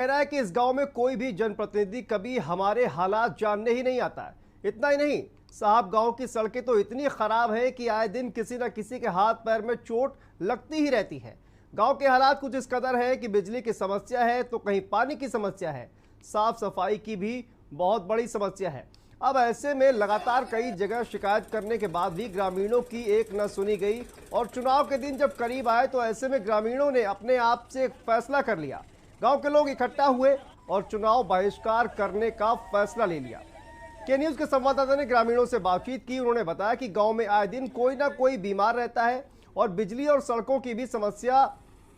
कह रहा है कि इस गांव में कोई भी जनप्रतिनिधि कभी हमारे हालात जानने ही नहीं आता है। इतना ही नहीं साहब, गांव की सड़कें तो इतनी खराब है कि आए दिन किसी न किसी के हाथ पैर में चोट लगती ही रहती है। गांव के हालात कुछ इस कदर है कि बिजली की समस्या है तो कहीं पानी की समस्या है, साफ सफाई की भी बहुत बड़ी समस्या है। अब ऐसे में लगातार कई जगह शिकायत करने के बाद भी ग्रामीणों की एक न सुनी गई और चुनाव के दिन जब करीब आए तो ऐसे में ग्रामीणों ने अपने आप से एक फैसला कर लिया। गांव के लोग इकट्ठा हुए और चुनाव बहिष्कार करने का फैसला ले लिया। के न्यूज के संवाददाता ने ग्रामीणों से बातचीत की। उन्होंने बताया कि गांव में आए दिन कोई ना कोई बीमार रहता है और बिजली और सड़कों की भी समस्या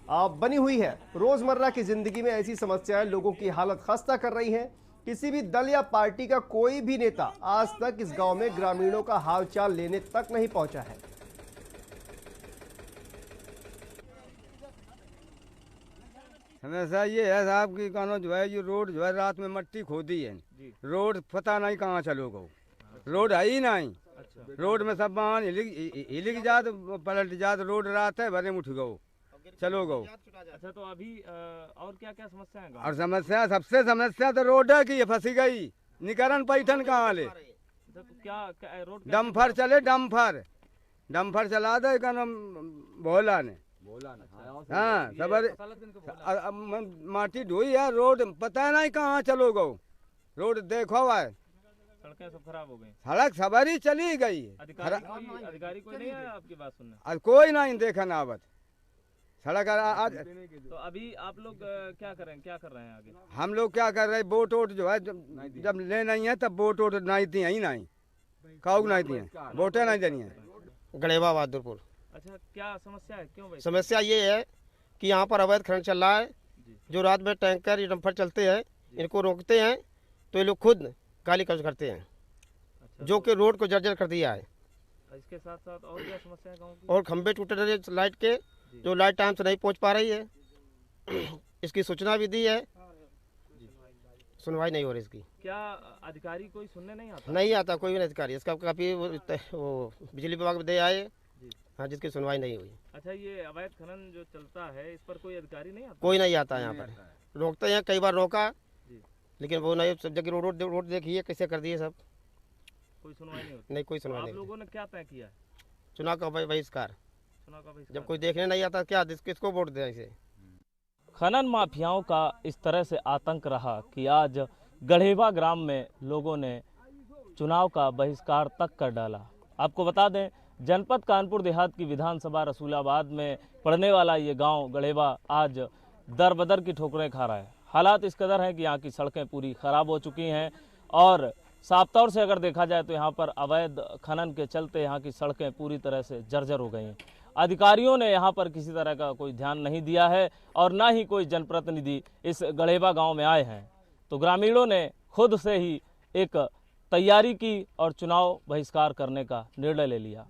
बनी हुई है। रोजमर्रा की जिंदगी में ऐसी समस्याएं लोगों की हालत खस्ता कर रही हैं। किसी भी दल या पार्टी का कोई भी नेता आज तक इस गांव में ग्रामीणों का हालचाल लेने तक नहीं पहुंचा है। समस्या ये है साहब कि कानो जो है ये रोड जो है रात में मट्टी खोदी है, रोड पता नहीं कहाँ चलोगे, रोड है ही नहीं। रोड में सब वाहन हिलिक जात पलट जात, रोड रात है भरे उठ गो चलो गो। अच्छा, तो अभी और क्या क्या समस्या है? और समस्या सबसे समस्या तो रोड है कि ये फंसी गई, निकरण पैठन कहाँ ले। तो क्या रोड डम्फर चले, डम्फर चला दे भोला ने, हाँ सबर माटी ढोई है, रोड पता नहीं कहाँ चलो गो, रोड देखो है, सड़कें सब खराब हो गई, सड़क सवारी चली गई। अधिकारी कोई नहीं है आपकी बात सुनने? कोई नहीं देखा नावत सड़क आज। तो अभी आप लोग क्या कर रहे हैं आगे? हम लोग क्या कर रहे हैं, बोट वोट जो है जब ले नहीं है तब बोट वोट नहीं दी ही नहीं, काऊ नहीं दी है, वोटें नहीं देनी है। गढ़ेवा बहादुरपुर। अच्छा, क्या समस्या है, क्यों भाई? समस्या ये है कि यहाँ पर अवैध खनन चल रहा है। जो रात में टैंकर या डंपर चलते हैं इनको रोकते हैं तो ये लोग खुद गाली कब्ज करते हैं। अच्छा, जो कि रोड को जर्जर कर दिया है। इसके साथ साथ और क्या समस्या है गाँव की? और खंभे टूटे रहे लाइट के, जो लाइट टाइम से नहीं पहुँच पा रही है। इसकी सूचना भी दी है, सुनवाई नहीं हो रही इसकी। क्या अधिकारी कोई सुनने नहीं आता? नहीं आता कोई भी अधिकारी। इसका काफ़ी वो बिजली विभाग में दे आए, हाँ, जिसकी सुनवाई नहीं हुई। अच्छा, ये अवैध खनन जो चलता है इस पर कोई अधिकारी नहीं आता? कोई नहीं आता यहाँ पर, रोकते हैं, कई बार रोका लेकिन वो नहीं। सब जगह रोड देखिए कैसे कर दिए सब, कोई सुनवाई नहीं होती। नहीं कोई सुनवाई नहीं। आप लोगों ने क्या तय किया है? चुनाव का बहिष्कार। चुनाव का बहिष्कार। जब कोई देखने नहीं आता क्या किसको वोट दें इसे। खनन माफियाओं का इस तरह से आतंक रहा कि आज गढ़ेवा ग्राम में लोगों ने चुनाव का बहिष्कार तक कर डाला। आपको बता दें, जनपद कानपुर देहात की विधानसभा रसूलाबाद में पड़ने वाला ये गांव गढ़ेवा आज दर बदर की ठोकरें खा रहा है। हालात इस कदर हैं कि यहाँ की सड़कें पूरी खराब हो चुकी हैं और साफ तौर से अगर देखा जाए तो यहाँ पर अवैध खनन के चलते यहाँ की सड़कें पूरी तरह से जर्जर हो गई हैं। अधिकारियों ने यहाँ पर किसी तरह का कोई ध्यान नहीं दिया है और ना ही कोई जनप्रतिनिधि इस गढ़ेवा गांव में आए हैं। तो ग्रामीणों ने खुद से ही एक तैयारी की और चुनाव बहिष्कार करने का निर्णय ले लिया।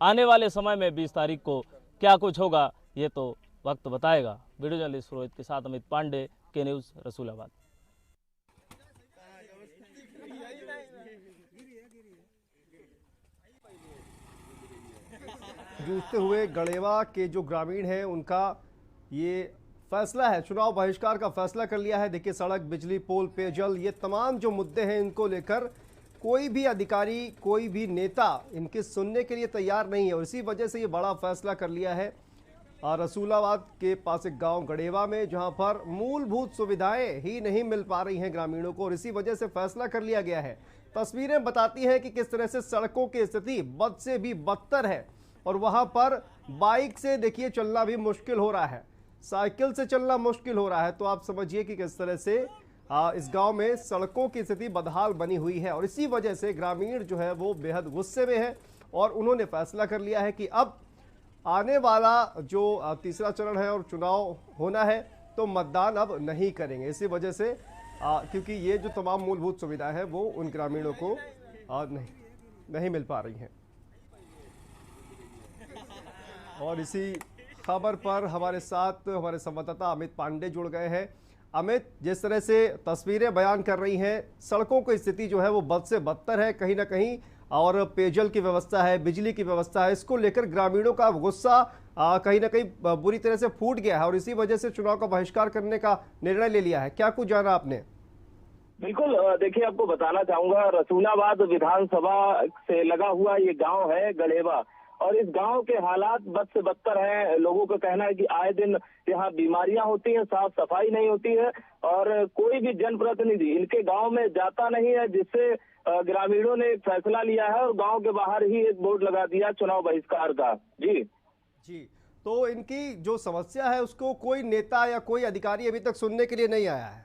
आने वाले समय में 20 तारीख को क्या कुछ होगा ये तो वक्त बताएगा। वीडियो जर्नलिस्ट रोहित के साथ अमित पांडे, के न्यूज़ रसूलाबाद। जूझते हुए गढ़ेवा के जो ग्रामीण हैं उनका ये फैसला है, चुनाव बहिष्कार का फैसला कर लिया है। देखिए, सड़क, बिजली, पोल, पेयजल, ये तमाम जो मुद्दे हैं इनको लेकर कोई भी अधिकारी, कोई भी नेता इनके सुनने के लिए तैयार नहीं है और इसी वजह से ये बड़ा फैसला कर लिया है। रसूलाबाद के पास एक गांव गढ़ेवा में जहां पर मूलभूत सुविधाएं ही नहीं मिल पा रही हैं ग्रामीणों को और इसी वजह से फैसला कर लिया गया है। तस्वीरें बताती हैं कि किस तरह से सड़कों की स्थिति बद से भी बदतर है और वहां पर बाइक से देखिए चलना भी मुश्किल हो रहा है, साइकिल से चलना मुश्किल हो रहा है। तो आप समझिए कि किस तरह से इस गांव में सड़कों की स्थिति बदहाल बनी हुई है और इसी वजह से ग्रामीण जो है वो बेहद गुस्से में है और उन्होंने फैसला कर लिया है कि अब आने वाला जो तीसरा चरण है और चुनाव होना है तो मतदान अब नहीं करेंगे। इसी वजह से क्योंकि ये जो तमाम मूलभूत सुविधाएं हैं वो उन ग्रामीणों को नहीं मिल पा रही हैं। और इसी खबर पर हमारे साथ हमारे संवाददाता अमित पांडे जुड़ गए हैं। अमित, जिस तरह से तस्वीरें बयान कर रही हैं, सड़कों की स्थिति जो है वो बद से बदतर है कहीं ना कहीं और पेयजल की व्यवस्था है, बिजली की व्यवस्था है, इसको लेकर ग्रामीणों का गुस्सा कहीं ना कहीं बुरी तरह से फूट गया है और इसी वजह से चुनाव का बहिष्कार करने का निर्णय ले लिया है। क्या कुछ जाना आपने? बिल्कुल, देखिए आपको बताना चाहूंगा, रसूलाबाद विधानसभा से लगा हुआ ये गांव है गढ़ेवा, और इस गांव के हालात बद से बदतर हैं। लोगों का कहना है कि आए दिन यहाँ बीमारियां होती हैं, साफ सफाई नहीं होती है और कोई भी जनप्रतिनिधि इनके गांव में जाता नहीं है, जिससे ग्रामीणों ने एक फैसला लिया है और गांव के बाहर ही एक बोर्ड लगा दिया चुनाव बहिष्कार का। जी जी, तो इनकी जो समस्या है उसको कोई नेता या कोई अधिकारी अभी तक सुनने के लिए नहीं आया है?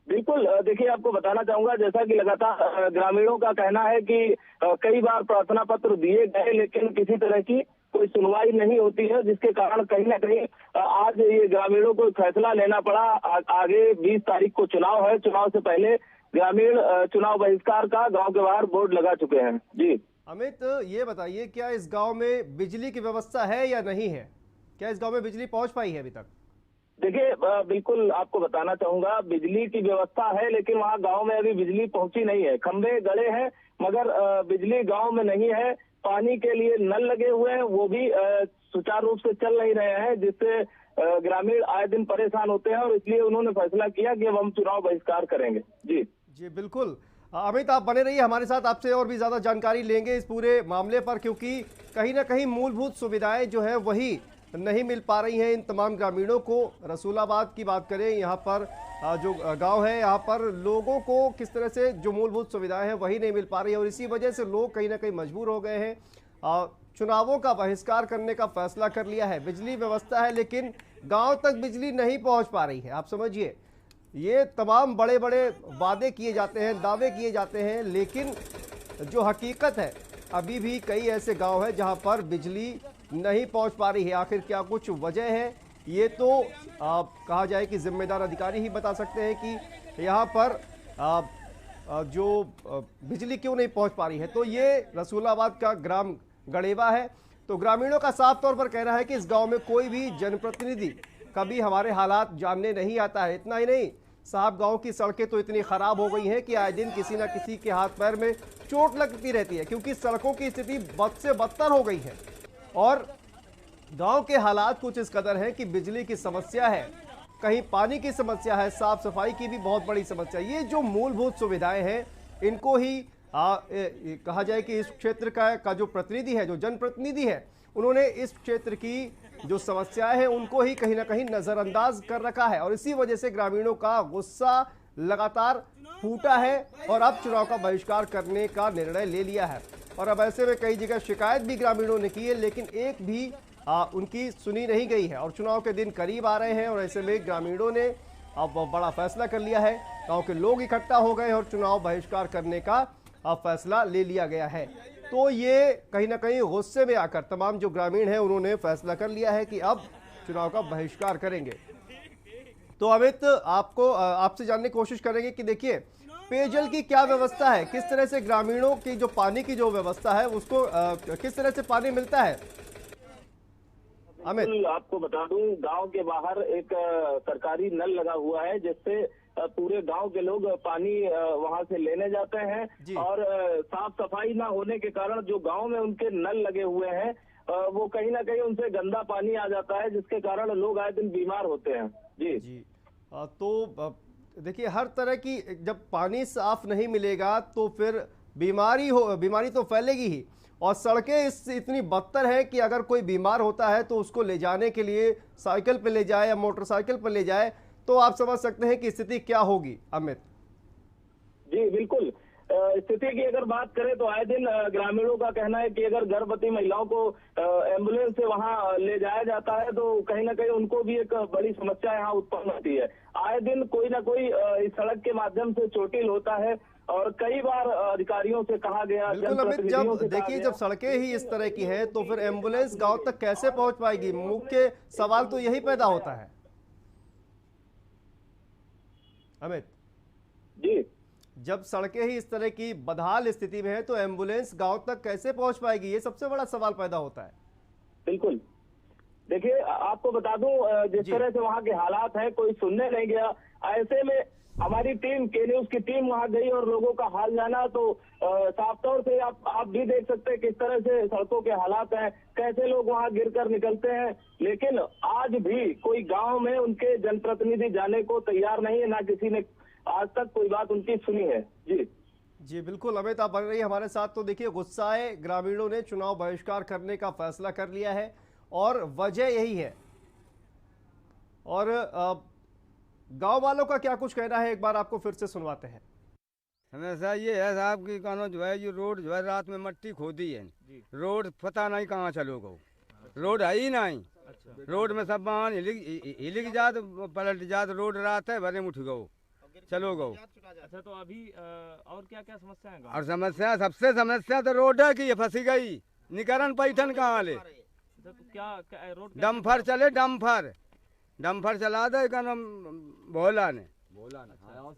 बिल्कुल, देखिए आपको बताना चाहूंगा, जैसा कि लगातार ग्रामीणों का कहना है कि कई बार प्रार्थना पत्र दिए गए लेकिन किसी तरह की कोई सुनवाई नहीं होती है, जिसके कारण कहीं ना कहीं आज ये ग्रामीणों को फैसला लेना पड़ा। आगे 20 तारीख को चुनाव है, चुनाव से पहले ग्रामीण चुनाव बहिष्कार का गांव के बाहर बोर्ड लगा चुके हैं। जी अमित, ये बताइए, क्या इस गांव में बिजली की व्यवस्था है या नहीं है? क्या इस गांव में बिजली पहुंच पाई है अभी तक? देखिए, बिल्कुल आपको बताना चाहूंगा, बिजली की व्यवस्था है लेकिन वहाँ गांव में अभी बिजली पहुंची नहीं है। खंभे गड़े हैं मगर बिजली गांव में नहीं है। पानी के लिए नल लगे हुए हैं, वो भी सुचारू रूप से चल नहीं रहे हैं, जिससे ग्रामीण आए दिन परेशान होते हैं और इसलिए उन्होंने फैसला किया कि अब हम चुनाव बहिष्कार करेंगे। जी जी बिल्कुल। अमित, आप बने रहिए हमारे साथ, आपसे और भी ज्यादा जानकारी लेंगे इस पूरे मामले पर, क्योंकि कहीं ना कहीं मूलभूत सुविधाएं जो है वही नहीं मिल पा रही हैं इन तमाम ग्रामीणों को। रसूलाबाद की बात करें, यहाँ पर जो गांव है, यहाँ पर लोगों को किस तरह से जो मूलभूत सुविधाएं हैं वही नहीं मिल पा रही है और इसी वजह से लोग कहीं ना कहीं मजबूर हो गए हैं। चुनावों का बहिष्कार करने का फैसला कर लिया है। बिजली व्यवस्था है लेकिन गांव तक बिजली नहीं पहुंच पा रही है। आप समझिए, ये तमाम बड़े बड़े वादे किए जाते हैं, दावे किए जाते हैं, लेकिन जो हकीकत है अभी भी कई ऐसे गांव हैं जहां पर बिजली नहीं पहुंच पा रही है। आखिर क्या कुछ वजह है, ये तो कहा जाए कि जिम्मेदार अधिकारी ही बता सकते हैं कि यहाँ पर जो बिजली क्यों नहीं पहुंच पा रही है। तो ये रसूलाबाद का ग्राम गढ़ेवा है। तो ग्रामीणों का साफ तौर पर कहना है कि इस गांव में कोई भी जनप्रतिनिधि कभी हमारे हालात जानने नहीं आता है। इतना ही नहीं साहब, गांव की सड़कें तो इतनी खराब हो गई हैं कि आए दिन किसी न किसी के हाथ पैर में चोट लगती रहती है, क्योंकि सड़कों की स्थिति बद से बदतर हो गई है और गांव के हालात कुछ इस कदर हैं कि बिजली की समस्या है, कहीं पानी की समस्या है, साफ सफाई की भी बहुत बड़ी समस्या। ये जो मूलभूत सुविधाएं हैं इनको ही कहा जाए कि इस क्षेत्र का जो प्रतिनिधि है, जो जनप्रतिनिधि है, उन्होंने इस क्षेत्र की जो समस्याएं हैं उनको ही कहीं ना कहीं नजरअंदाज कर रखा है और इसी वजह से ग्रामीणों का गुस्सा लगातार फूटा है और अब चुनाव का बहिष्कार करने का निर्णय ले लिया है। और अब ऐसे में कई जगह शिकायत भी ग्रामीणों ने की है लेकिन एक भी उनकी सुनी नहीं गई है और चुनाव के दिन करीब आ रहे हैं और ऐसे में ग्रामीणों ने अब बड़ा फैसला कर लिया है। गांव के लोग इकट्ठा हो गए और चुनाव बहिष्कार करने का फैसला ले लिया गया है। तो ये कहीं ना कहीं गुस्से में आकर तमाम जो ग्रामीण हैं उन्होंने फैसला कर लिया है कि अब चुनाव का बहिष्कार करेंगे। तो अमित, आपसे जानने की कोशिश करेंगे कि देखिए पेयजल की क्या व्यवस्था है, किस तरह से ग्रामीणों की जो पानी की जो व्यवस्था है उसको किस तरह से पानी मिलता है? अमित, आपको बता दूं, गांव के बाहर एक सरकारी नल लगा हुआ है जिससे पूरे गांव के लोग पानी वहां से लेने जाते हैं और साफ सफाई ना होने के कारण जो गांव में उनके नल लगे हुए हैं वो कहीं ना कहीं उनसे गंदा पानी आ जाता है, जिसके कारण लोग आए दिन बीमार होते हैं। जी तो देखिए, हर तरह की जब पानी साफ नहीं मिलेगा तो फिर बीमारी तो फैलेगी ही और सड़कें इतनी बदतर है कि अगर कोई बीमार होता है तो उसको ले जाने के लिए साइकिल पे ले जाए या मोटरसाइकिल पर ले जाए तो आप समझ सकते हैं कि स्थिति क्या होगी। अमित जी बिल्कुल, स्थिति की अगर बात करें तो आए दिन ग्रामीणों का कहना है कि अगर गर्भवती महिलाओं को एम्बुलेंस से वहां ले जाया जाता है तो कहीं ना कहीं उनको भी एक बड़ी समस्या यहाँ उत्पन्न होती है। आए दिन कोई ना कोई इस सड़क के माध्यम से चोटिल होता है और कई बार अधिकारियों से कहा गया। बिल्कुल अमित, जब देखिए जब सड़कें ही इस तरह की हैं तो फिर एम्बुलेंस गांव तक कैसे पहुंच पाएगी? मुख्य सवाल तो यही पैदा होता है। अमित जी, जब सड़कें ही इस तरह की बदहाल स्थिति में है तो एम्बुलेंस गांव तक कैसे पहुंच पाएगी? ये सबसे बड़ा सवाल पैदा होता है। बिल्कुल, देखिए आपको बता दूं, जिस तरह से वहां के हालात हैं कोई सुनने नहीं गया। ऐसे में हमारी टीम के न्यूज की टीम वहां गई और लोगों का हाल जाना, तो साफ तौर से आप भी देख सकते हैं किस तरह से सड़कों के हालात हैं, कैसे लोग वहां गिरकर निकलते हैं। लेकिन आज भी कोई गांव में उनके जनप्रतिनिधि जाने को तैयार नहीं है, ना किसी ने आज तक कोई बात उनकी सुनी है। जी बिल्कुल अमित, आप बन रही हमारे साथ। तो देखिए, गुस्साए ग्रामीणों ने चुनाव बहिष्कार करने का फैसला कर लिया है और वजह यही है। और गांव वालों का क्या कुछ कहना है, एक बार आपको फिर से सुनवाते हैं। समस्या ये है साहब कि कानो जो है ये रोड जो है रात में मट्टी खोदी है, रोड पता नहीं कहाँ चलो गो, रोड है ही नहीं। रोड में सब वाहन हिलिक जात पलट जात, रोड रात है भरे में उठ गो चलो गो। अच्छा, तो अभी और क्या क्या समस्या है? और समस्या सबसे समस्या तो रोड है कि ये फंसी गई, निकरण पैठन कहाँ ले। तो क्या रोड डम्फर चले, डम्फर चला दे का नाम भोला ने।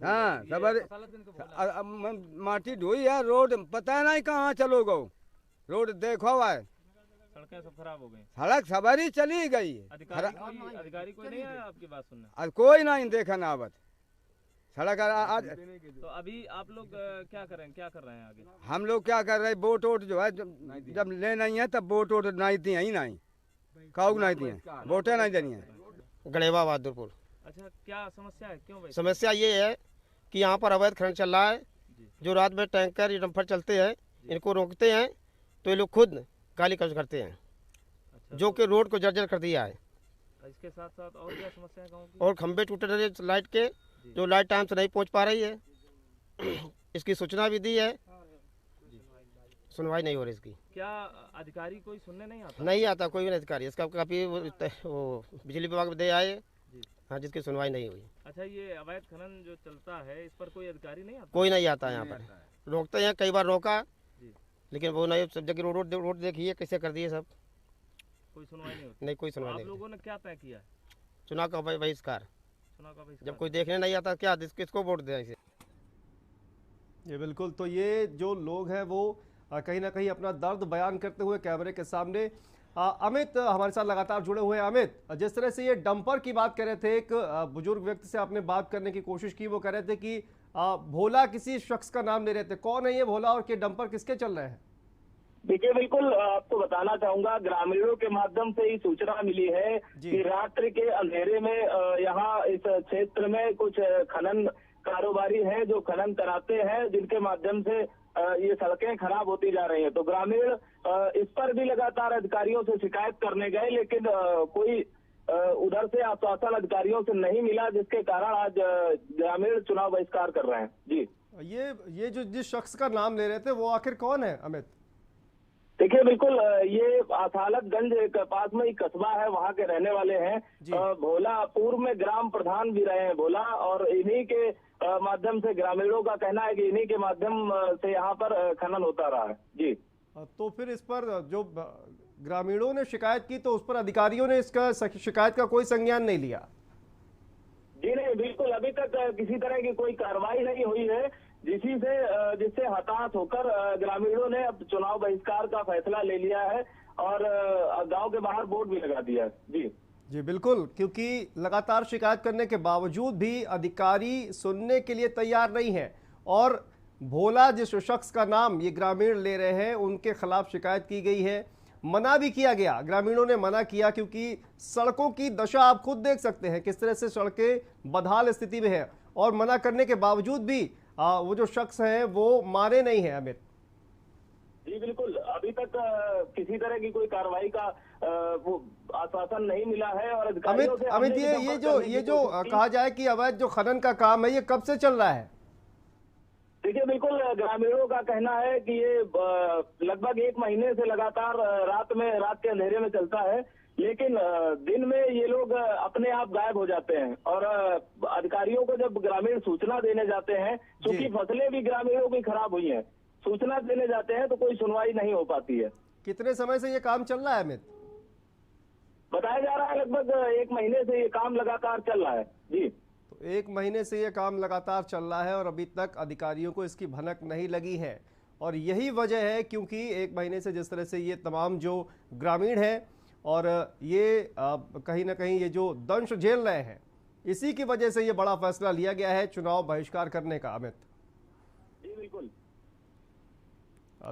हाँ सब माटी ढोई है, रोड पता नहीं कहाँ चलो गो, रोड देखो है सड़कें सब खराब हो गई, सड़क सवारी चली गई। अधिकारी कोई नहीं आया आपकी बात सुनने? कोई नहीं देखा नावत सड़क आज। तो अभी आप लोग क्या कर रहे हैं आगे? हम लोग क्या कर रहे हैं, बोट वोट जो है जब ले नहीं है तब बोट वोट नहीं थी, ही नहीं काऊ नहीं थी, बोटें नहीं देनी है। गढ़ेवा बहादुरपुर। अच्छा, क्या समस्या है, क्यों भाई? समस्या ये है कि यहाँ पर अवैध खनन चल रहा है। जो रात में टैंकर या डंपर चलते हैं, इनको रोकते हैं तो ये लोग खुद गाली गलौज करते हैं। अच्छा, जो कि रोड को जर्जर कर दिया है। इसके साथ साथ और क्या समस्या है गाँव की? और खंभे टूटे रहे लाइट के, जो लाइट टाइम से नहीं पहुँच पा रही है। इसकी सूचना भी दी है, सुनवाई नहीं हो रही इसकी। क्या अधिकारी कोई सुनने नहीं आता? नहीं आता कोई भी अधिकारी। इसका काफ़ी वो बिजली विभाग में दे आए, हाँ, जिसकी सुनवाई नहीं हुई। अच्छा, ये अवैध खनन जो चलता है इस पर कोई अधिकारी नहीं आता? कोई नहीं आता यहाँ पर, रोकते हैं, कई बार रोका लेकिन वो नहीं। सब जगह रोड देखिए कैसे कर दिए सब, कोई सुनवाई नहीं होती। नहीं कोई सुनवाई आप नहीं। लोगों ने क्या तय किया है? चुनाव का बहिष्कार। चुनाव का बहिष्कार। जब कोई देखने नहीं आता क्या किसको वोट दें इसे। ये बिल्कुल, तो ये जो लोग हैं वो कहीं ना कहीं अपना दर्द बयान करते हुए कैमरे के सामने। अमित हमारे साथ लगातार जुड़े हुए हैं। अमित, जिस तरह से ये डंपर की बात कर रहे थे, एक बुजुर्ग व्यक्ति से आपने बात करने की कोशिश की, वो कह रहे थे कि भोला किसी शख्स का नाम ले रहे थे। कौन है ये भोला और ये डंपर किसके चल रहे हैं? देखिए, बिल्कुल आपको बताना चाहूंगा, ग्रामीणों के माध्यम से ही सूचना मिली है कि रात्रि के अंधेरे में यहाँ इस क्षेत्र में कुछ खनन कारोबारी हैं जो खनन कराते हैं, जिनके माध्यम से ये सड़कें खराब होती जा रही हैं। तो ग्रामीण इस पर भी लगातार अधिकारियों से शिकायत करने गए, लेकिन कोई उधर से आश्वासन अधिकारियों से नहीं मिला, जिसके कारण आज ग्रामीण चुनाव बहिष्कार कर रहे हैं। जी, ये जो जिस शख्स का नाम ले रहे थे वो आखिर कौन है अमित? देखिए, बिल्कुल ये आसालतगंज के पास में ही कस्बा है, वहाँ के रहने वाले हैं। भोला पूर्व में ग्राम प्रधान भी रहे हैं भोला, और इन्हीं के माध्यम से ग्रामीणों का कहना है कि इन्हीं के माध्यम से यहाँ पर खनन होता रहा है। जी, तो फिर इस पर जो ग्रामीणों ने शिकायत की तो उस पर अधिकारियों ने इसका शिकायत का कोई संज्ञान नहीं लिया? जी नहीं, बिल्कुल अभी तक किसी तरह की कोई कार्रवाई नहीं हुई है, जिससे हताश होकर ग्रामीणों ने अब चुनाव बहिष्कार का फैसला ले लिया है और गांव के बाहर बोर्ड भी लगा दिया है। जी बिल्कुल, क्योंकि लगातार शिकायत करने के बावजूद भी अधिकारी सुनने के लिए तैयार नहीं है। और भोला जिस शख्स का नाम ये ग्रामीण ले रहे हैं, उनके खिलाफ शिकायत की गई है, मना भी किया गया, ग्रामीणों ने मना किया, क्योंकि सड़कों की दशा आप खुद देख सकते हैं किस तरह से सड़कें बदहाल स्थिति में है। और मना करने के बावजूद भी वो जो शख्स है वो माने नहीं है। अमित जी, बिल्कुल अभी तक किसी तरह की कोई कार्रवाई का वो आश्वासन नहीं मिला है। और अमित ये जो कहा जाए कि अवैध जो खनन का काम है ये कब से चल रहा है? देखिए, बिल्कुल ग्रामीणों का कहना है कि ये लगभग 1 महीने से लगातार रात के अंधेरे में चलता है, लेकिन दिन में ये लोग अपने आप गायब हो जाते हैं। और अधिकारियों को जब ग्रामीण सूचना देने जाते हैं, क्योंकि फसलें भी ग्रामीणों की खराब हुई हैं, सूचना देने जाते हैं तो कोई सुनवाई नहीं हो पाती है। कितने समय से ये काम चल रहा है अमित? बताया जा रहा है लगभग 1 महीने से ये काम लगातार चल रहा है। जी, तो 1 महीने से ये काम लगातार चल रहा है और अभी तक अधिकारियों को इसकी भनक नहीं लगी है। और यही वजह है क्योंकि 1 महीने से जिस तरह से ये तमाम जो ग्रामीण हैं और ये कहीं ना कहीं ये जो दंश झेल रहे हैं, इसी की वजह से ये बड़ा फैसला लिया गया है चुनाव बहिष्कार करने का। अमित जी बिल्कुल।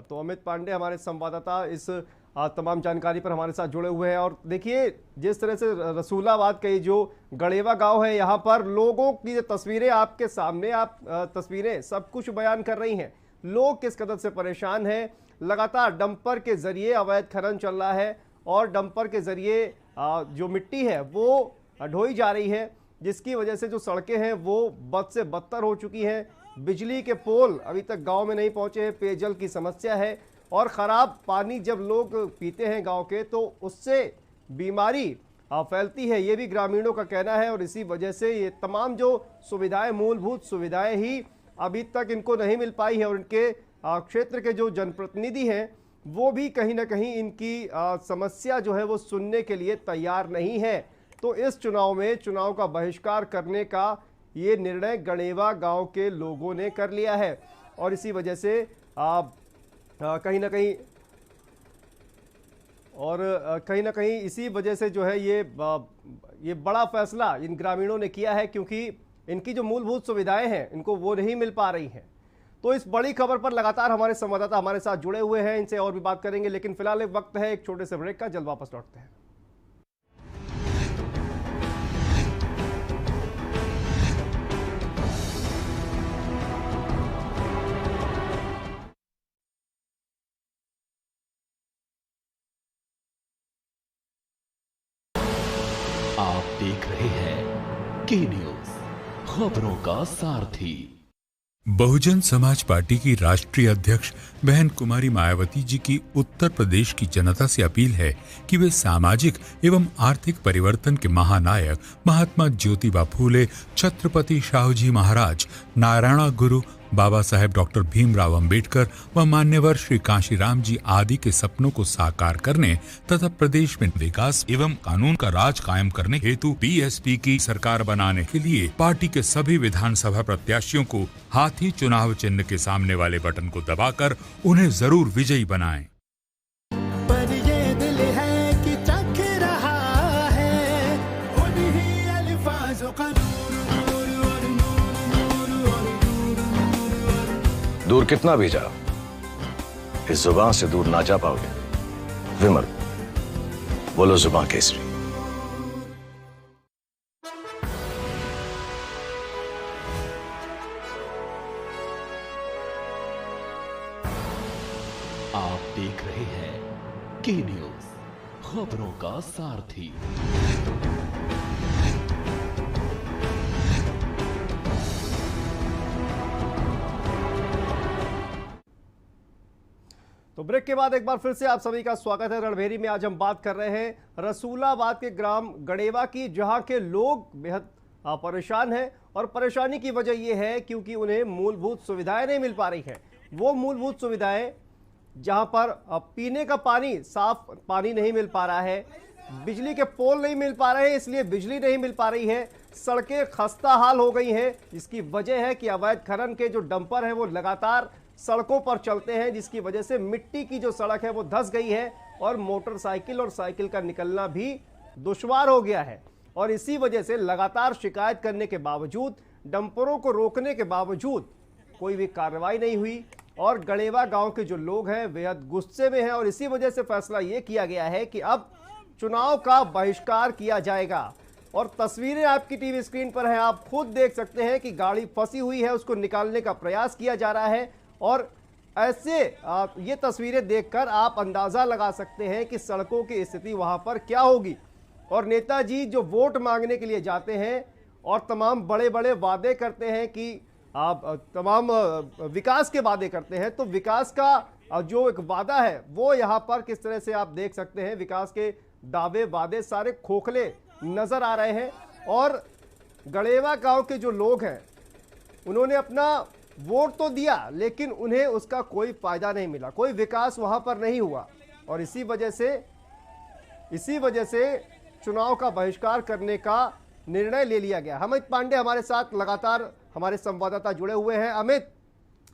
तो अमित पांडे हमारे संवाददाता इस तमाम जानकारी पर हमारे साथ जुड़े हुए हैं। और देखिए जिस तरह से रसूलाबाद का ये जो गड़ेवा गांव है, यहाँ पर लोगों की तस्वीरें आपके सामने, आप तस्वीरें सब कुछ बयान कर रही हैं। लोग किस कदर से परेशान हैं, लगातार डंपर के जरिए अवैध खनन चल रहा है और डंपर के जरिए जो मिट्टी है वो ढोई जा रही है, जिसकी वजह से जो सड़कें हैं वो बद से बदतर हो चुकी हैं। बिजली के पोल अभी तक गांव में नहीं पहुंचे हैं, पेयजल की समस्या है और ख़राब पानी जब लोग पीते हैं गांव के तो उससे बीमारी फैलती है, ये भी ग्रामीणों का कहना है। और इसी वजह से ये तमाम जो सुविधाएं, मूलभूत सुविधाएं ही अभी तक इनको नहीं मिल पाई है और इनके क्षेत्र के जो जनप्रतिनिधि हैं वो भी कहीं ना कहीं इनकी समस्या जो है वो सुनने के लिए तैयार नहीं है। तो इस चुनाव में चुनाव का बहिष्कार करने का ये निर्णय गड़ेवा गांव के लोगों ने कर लिया है और इसी वजह से कहीं ना कहीं इसी वजह से जो है ये बड़ा फैसला इन ग्रामीणों ने किया है, क्योंकि इनकी जो मूलभूत सुविधाएं हैं इनको वो नहीं मिल पा रही हैं। तो इस बड़ी खबर पर लगातार हमारे संवाददाता हमारे साथ जुड़े हुए हैं, इनसे और भी बात करेंगे, लेकिन फिलहाल एक वक्त है एक छोटे से ब्रेक का। जल्द वापस लौटते हैं। आप देख रहे हैं के न्यूज, खबरों का सारथी। बहुजन समाज पार्टी की राष्ट्रीय अध्यक्ष बहन कुमारी मायावती जी की उत्तर प्रदेश की जनता से अपील है कि वे सामाजिक एवं आर्थिक परिवर्तन के महानायक महात्मा ज्योतिबा फूले, छत्रपति शाहूजी महाराज, नारायण गुरु, बाबा साहेब डॉक्टर भीमराव अंबेडकर व मान्यवर श्री कांशीराम जी आदि के सपनों को साकार करने तथा प्रदेश में विकास एवं कानून का राज कायम करने हेतु बीएसपी की सरकार बनाने के लिए पार्टी के सभी विधानसभा प्रत्याशियों को हाथी चुनाव चिन्ह के सामने वाले बटन को दबाकर उन्हें जरूर विजयी बनाएं। पर ये दिल है कि चख रहा है उन्हीं अल्फाजों का दूर कितना भी जाओ, इस जुबान से दूर ना जा पाओगे। विमल, बोलो जुबान केसरी। आप देख रहे हैं के न्यूज, खबरों का सारथी। तो ब्रेक के बाद एक बार फिर से आप सभी का स्वागत है। रणभेरी में आज हम बात कर रहे हैं रसूलाबाद के ग्राम गड़ेवा की, जहां के लोग बेहद परेशान हैं और परेशानी की वजह यह है क्योंकि उन्हें मूलभूत सुविधाएं नहीं मिल पा रही हैं। वो मूलभूत सुविधाएं जहां पर पीने का पानी, साफ पानी नहीं मिल पा रहा है, बिजली के पोल नहीं मिल पा रहे हैं इसलिए बिजली नहीं मिल पा रही है, सड़कें खस्ता हाल हो गई हैं, जिसकी वजह है कि अवैध खनन के जो डंपर हैं वो लगातार सड़कों पर चलते हैं, जिसकी वजह से मिट्टी की जो सड़क है वो धंस गई है और मोटरसाइकिल और साइकिल का निकलना भी दुश्वार हो गया है। और इसी वजह से लगातार शिकायत करने के बावजूद, डंपरों को रोकने के बावजूद कोई भी कार्रवाई नहीं हुई और गड़ेवा गांव के जो लोग हैं बेहद गुस्से में हैं और इसी वजह से फैसला ये किया गया है कि अब चुनाव का बहिष्कार किया जाएगा। और तस्वीरें आपकी टीवी स्क्रीन पर हैं, आप खुद देख सकते हैं कि गाड़ी फंसी हुई है, उसको निकालने का प्रयास किया जा रहा है और ऐसे ये तस्वीरें देखकर आप अंदाज़ा लगा सकते हैं कि सड़कों की स्थिति वहां पर क्या होगी। और नेताजी जो वोट मांगने के लिए जाते हैं और तमाम बड़े बड़े वादे करते हैं कि आप तमाम विकास के वादे करते हैं, तो विकास का जो एक वादा है वो यहाँ पर किस तरह से आप देख सकते हैं, विकास के दावे वादे सारे खोखले नजर आ रहे हैं। और गड़ेवा गांव के जो लोग हैं उन्होंने अपना वोट तो दिया लेकिन उन्हें उसका कोई फायदा नहीं मिला, कोई विकास वहां पर नहीं हुआ और इसी वजह से चुनाव का बहिष्कार करने का निर्णय ले लिया गया। अमित पांडे हमारे साथ लगातार हमारे संवाददाता जुड़े हुए हैं। अमित,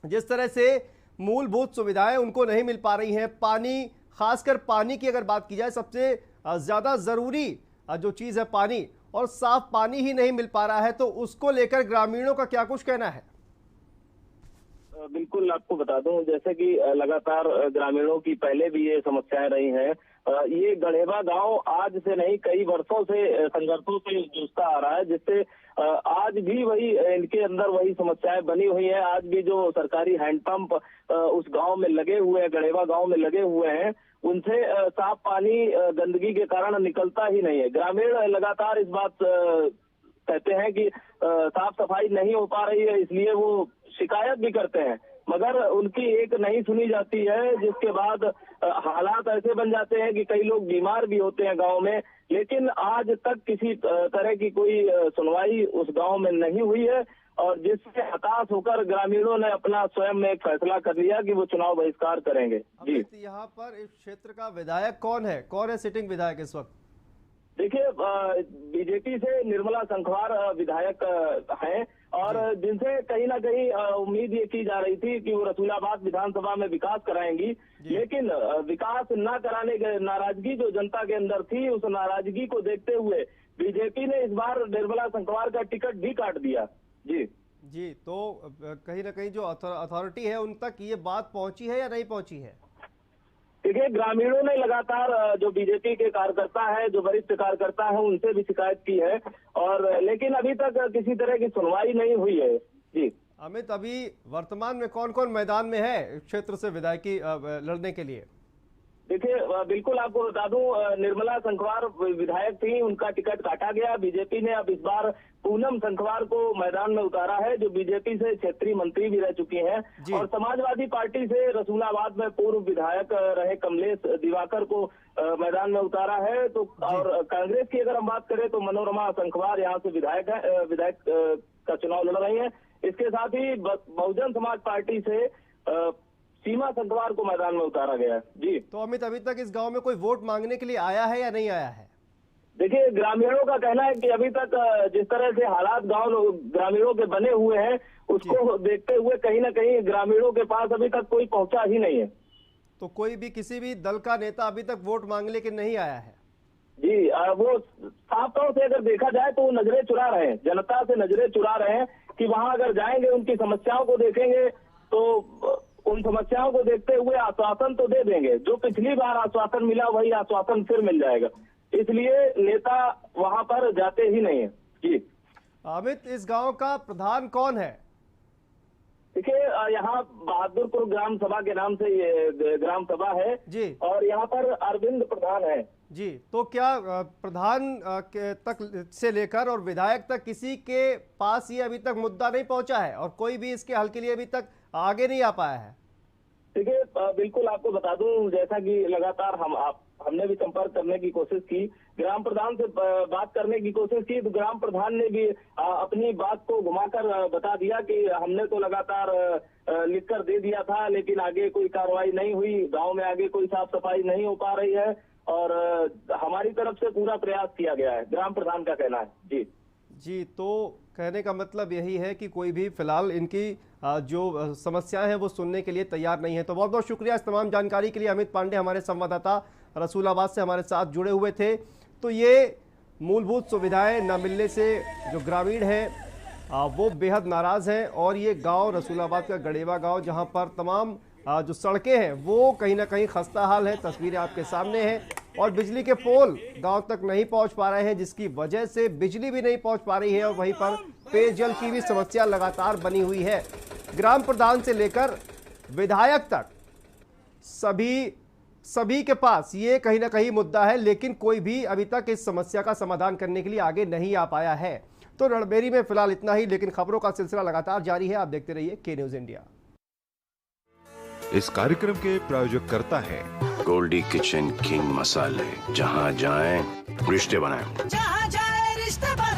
जिस तरह से मूलभूत सुविधाएं उनको नहीं मिल पा रही हैं, पानी, खासकर पानी की अगर बात की जाए सबसे ज़्यादा ज़रूरी जो चीज़ है पानी, और साफ पानी ही नहीं मिल पा रहा है, तो उसको लेकर ग्रामीणों का क्या कुछ कहना है? बिल्कुल आपको बता दूं, जैसे कि लगातार ग्रामीणों की पहले भी ये समस्याएं रही हैं। ये गढ़ेवा गांव आज से नहीं कई वर्षों से संघर्षों से जूझता आ रहा है, जिससे आज भी वही इनके अंदर वही समस्याएं बनी हुई है। आज भी जो सरकारी हैंडपंप उस गांव में लगे हुए हैं, गढ़ेवा गांव में लगे हुए हैं, उनसे साफ पानी गंदगी के कारण निकलता ही नहीं है। ग्रामीण लगातार इस बात कहते हैं कि साफ सफाई नहीं हो पा रही है, इसलिए वो शिकायत भी करते हैं, मगर उनकी एक नहीं सुनी जाती है, जिसके बाद हालात ऐसे बन जाते हैं कि कई लोग बीमार भी होते हैं गांव में। लेकिन आज तक किसी तरह की कोई सुनवाई उस गांव में नहीं हुई है, और जिससे हताश होकर ग्रामीणों ने अपना स्वयं में एक फैसला कर लिया कि वो चुनाव बहिष्कार करेंगे। जी, यहाँ पर इस क्षेत्र का विधायक कौन है? कौन है सिटिंग विधायक इस वक्त? देखिए, बीजेपी से निर्मला शंखवार विधायक हैं, और जिनसे कहीं ना कहीं उम्मीद ये की जा रही थी कि वो रसूलाबाद विधानसभा में विकास कराएंगी, लेकिन विकास न कराने के नाराजगी जो जनता के अंदर थी, उस नाराजगी को देखते हुए बीजेपी ने इस बार निर्मला शंखवार का टिकट भी काट दिया। जी, तो कहीं ना कहीं जो अथॉरिटी है उन तक ये बात पहुंची है या नहीं पहुंची है? देखिए, ग्रामीणों ने लगातार जो बीजेपी के कार्यकर्ता है, जो वरिष्ठ कार्यकर्ता है, उनसे भी शिकायत की है, और लेकिन अभी तक किसी तरह की सुनवाई नहीं हुई है। जी अमित, अभी वर्तमान में कौन कौन मैदान में है क्षेत्र से विधायकी लड़ने के लिए? देखिए, बिल्कुल आपको बता दूं, निर्मला शंखवार विधायक थी, उनका टिकट काटा गया। बीजेपी ने अब इस बार पूनम शंखवार को मैदान में उतारा है, जो बीजेपी से क्षेत्रीय मंत्री भी रह चुकी हैं, और समाजवादी पार्टी से रसूलाबाद में पूर्व विधायक रहे कमलेश दिवाकर को मैदान में उतारा है। तो और कांग्रेस की अगर हम बात करें तो मनोरमा शंखवार यहाँ से विधायक का चुनाव लड़ रही है। इसके साथ ही बहुजन समाज पार्टी से सीमा शंखवार को मैदान में उतारा गया है। जी, तो अमित, अभी तक इस गांव में कोई वोट मांगने के लिए आया है या नहीं आया है? देखिए, ग्रामीणों का कहना है कि अभी तक जिस तरह से हालात ग्रामीणों के बने हुए हैं, उसको देखते हुए कहीं ना कहीं ग्रामीणों के पास अभी तक कोई पहुंचा ही नहीं है। तो कोई भी किसी भी दल का नेता अभी तक वोट मांगने के नहीं आया है? जी, वो साफ तौर से अगर देखा जाए तो वो नजरें चुरा रहे हैं, जनता से नजरें चुरा रहे हैं कि वहां अगर जाएंगे, उनकी समस्याओं को देखेंगे, तो उन समस्याओं को देखते हुए आश्वासन तो दे देंगे, जो पिछली बार आश्वासन मिला वही आश्वासन फिर मिल जाएगा, इसलिए नेता वहां पर जाते ही नहीं है। जी अमित, इस गांव का प्रधान कौन है? देखिए, यहाँ बहादुरपुर ग्राम सभा के नाम से ये ग्राम सभा है जी, और यहाँ पर अरविंद प्रधान है। जी, तो क्या प्रधान तक से लेकर और विधायक तक किसी के पास ये अभी तक मुद्दा नहीं पहुंचा है, और कोई भी इसके हल के लिए अभी तक आगे नहीं आ पाया है? देखिए, बिल्कुल आपको बता दूं, जैसा कि लगातार हमने भी संपर्क करने की कोशिश की, ग्राम प्रधान से बात करने की कोशिश की, तो ग्राम प्रधान ने भी अपनी बात को घुमाकर बता दिया कि हमने तो लगातार लिखकर दे दिया था, लेकिन आगे कोई कार्रवाई नहीं हुई, गांव में आगे कोई साफ सफाई नहीं हो पा रही है, और हमारी तरफ से पूरा प्रयास किया गया है, ग्राम प्रधान का कहना है। जी, तो कहने का मतलब यही है कि कोई भी फिलहाल इनकी जो समस्याएं हैं वो सुनने के लिए तैयार नहीं है। तो बहुत बहुत शुक्रिया इस तमाम जानकारी के लिए। अमित पांडे हमारे संवाददाता रसूलाबाद से हमारे साथ जुड़े हुए थे। तो ये मूलभूत सुविधाएं न मिलने से जो ग्रामीण हैं वो बेहद नाराज़ हैं, और ये गांव रसूलाबाद का गढ़ेवा गांव, जहां पर तमाम जो सड़कें हैं वो कहीं ना कहीं खस्ता हाल है, तस्वीरें आपके सामने हैं, और बिजली के पोल गांव तक नहीं पहुंच पा रहे हैं, जिसकी वजह से बिजली भी नहीं पहुंच पा रही है, और वहीं पर पेयजल की भी समस्या लगातार बनी हुई है। ग्राम प्रधान से लेकर विधायक तक सभी के पास ये कहीं ना कहीं मुद्दा है, लेकिन कोई भी अभी तक इस समस्या का समाधान करने के लिए आगे नहीं आ पाया है। तो रणबेरी में फिलहाल इतना ही, लेकिन खबरों का सिलसिला लगातार जारी है। आप देखते रहिए के न्यूज इंडिया। इस कार्यक्रम के प्रायोजक करता है गोल्डी किचन किंग मसाले, जहां जाएं रिश्ते बनाएं। जहाँ जाए रिश्ते बनाएं।